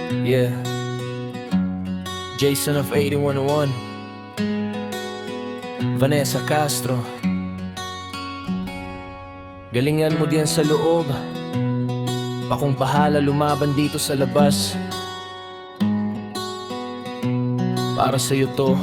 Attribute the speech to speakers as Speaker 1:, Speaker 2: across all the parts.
Speaker 1: Yeah, Jason of 8101, Vanessa Castro. Galingan mo diyan sa loob, akong bahala lumaban dito sa labas. Para sa'yo to.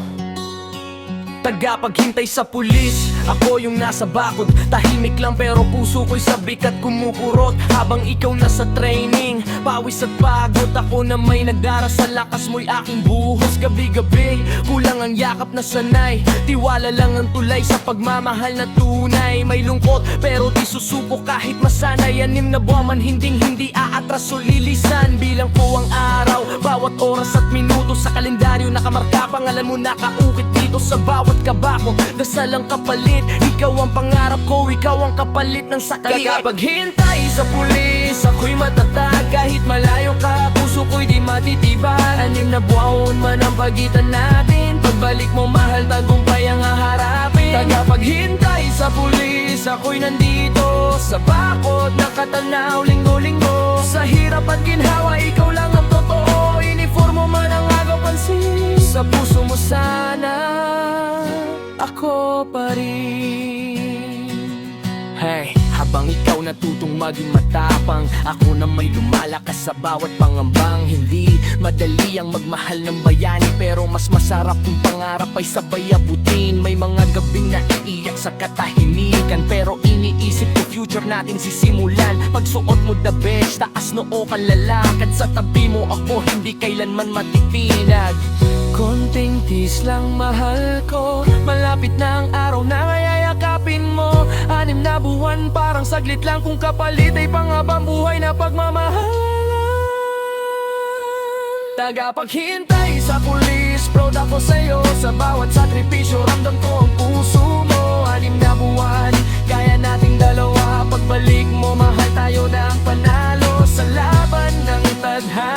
Speaker 1: Tagapaghintay sa pulis, ako yung nasa bakod. Tahimik lang pero puso ko'y sabik at kumukurot. Habang ikaw nasa training, pawis at pagod. Ako na may nagdara sa lakas mo'y aking buhos. Gabi-gabi, kulang ang yakap na sanay. Tiwala lang ang tulay sa pagmamahal na tunay. May lungkot pero di susuko kahit masanay. 6 na buwan man hindi aatras o lilisan. Bilang ko ang araw, bawat oras at minuto sa kalendaryo nakamarka. Pangalan mo nakaukit dito sa bawat kabako. Dasal ang kapalit, ikaw ang pangarap ko, ikaw ang kapalit ng sakali. Kakapaghintay sa pulis, ako'y matatag. Kahit malayo ka, puso ko'y di matitiban. 6 na buwan man ang pagitan natin. Pagbalik mo mahal, tagumpay ang haharapin. Tagapaghintay sa pulis, ako'y nandito sa bakod, nakatanaw linggo-linggo. Sa hirap at ginhawa, ikaw lang ang totoo. Uniformo man ang agaw pansin. Sa puso mo sana ako pa rin. Hey, habang ikaw natutong maging matapang, ako na may lumalakas sa bawat pangambang. Hindi madali ang magmahal ng bayani, pero mas masarap kung pangarap ay sabay abutin. May mga gabing naiiyak sa katahimikan, pero iniisip ko future natin sisimulan. Pagsuot mo the best, taas noo kang lalakad. Sa tabi mo ako, hindi kailanman matitinag. Konting tis lang mahal ko, malapit na ang araw na ngayayakapin mo. 6 na buwan parang saglit lang, kung kapalit ay panghabang buhay na pagmamahal. Tagapaghintay sa pulis, proud ako sa'yo. Sa bawat sakripisyo, ramdam ko ang puso mo. 6 na buwan, kaya nating dalawa. Pagbalik mo, mahal tayo na ang panalo sa laban ng tadhana.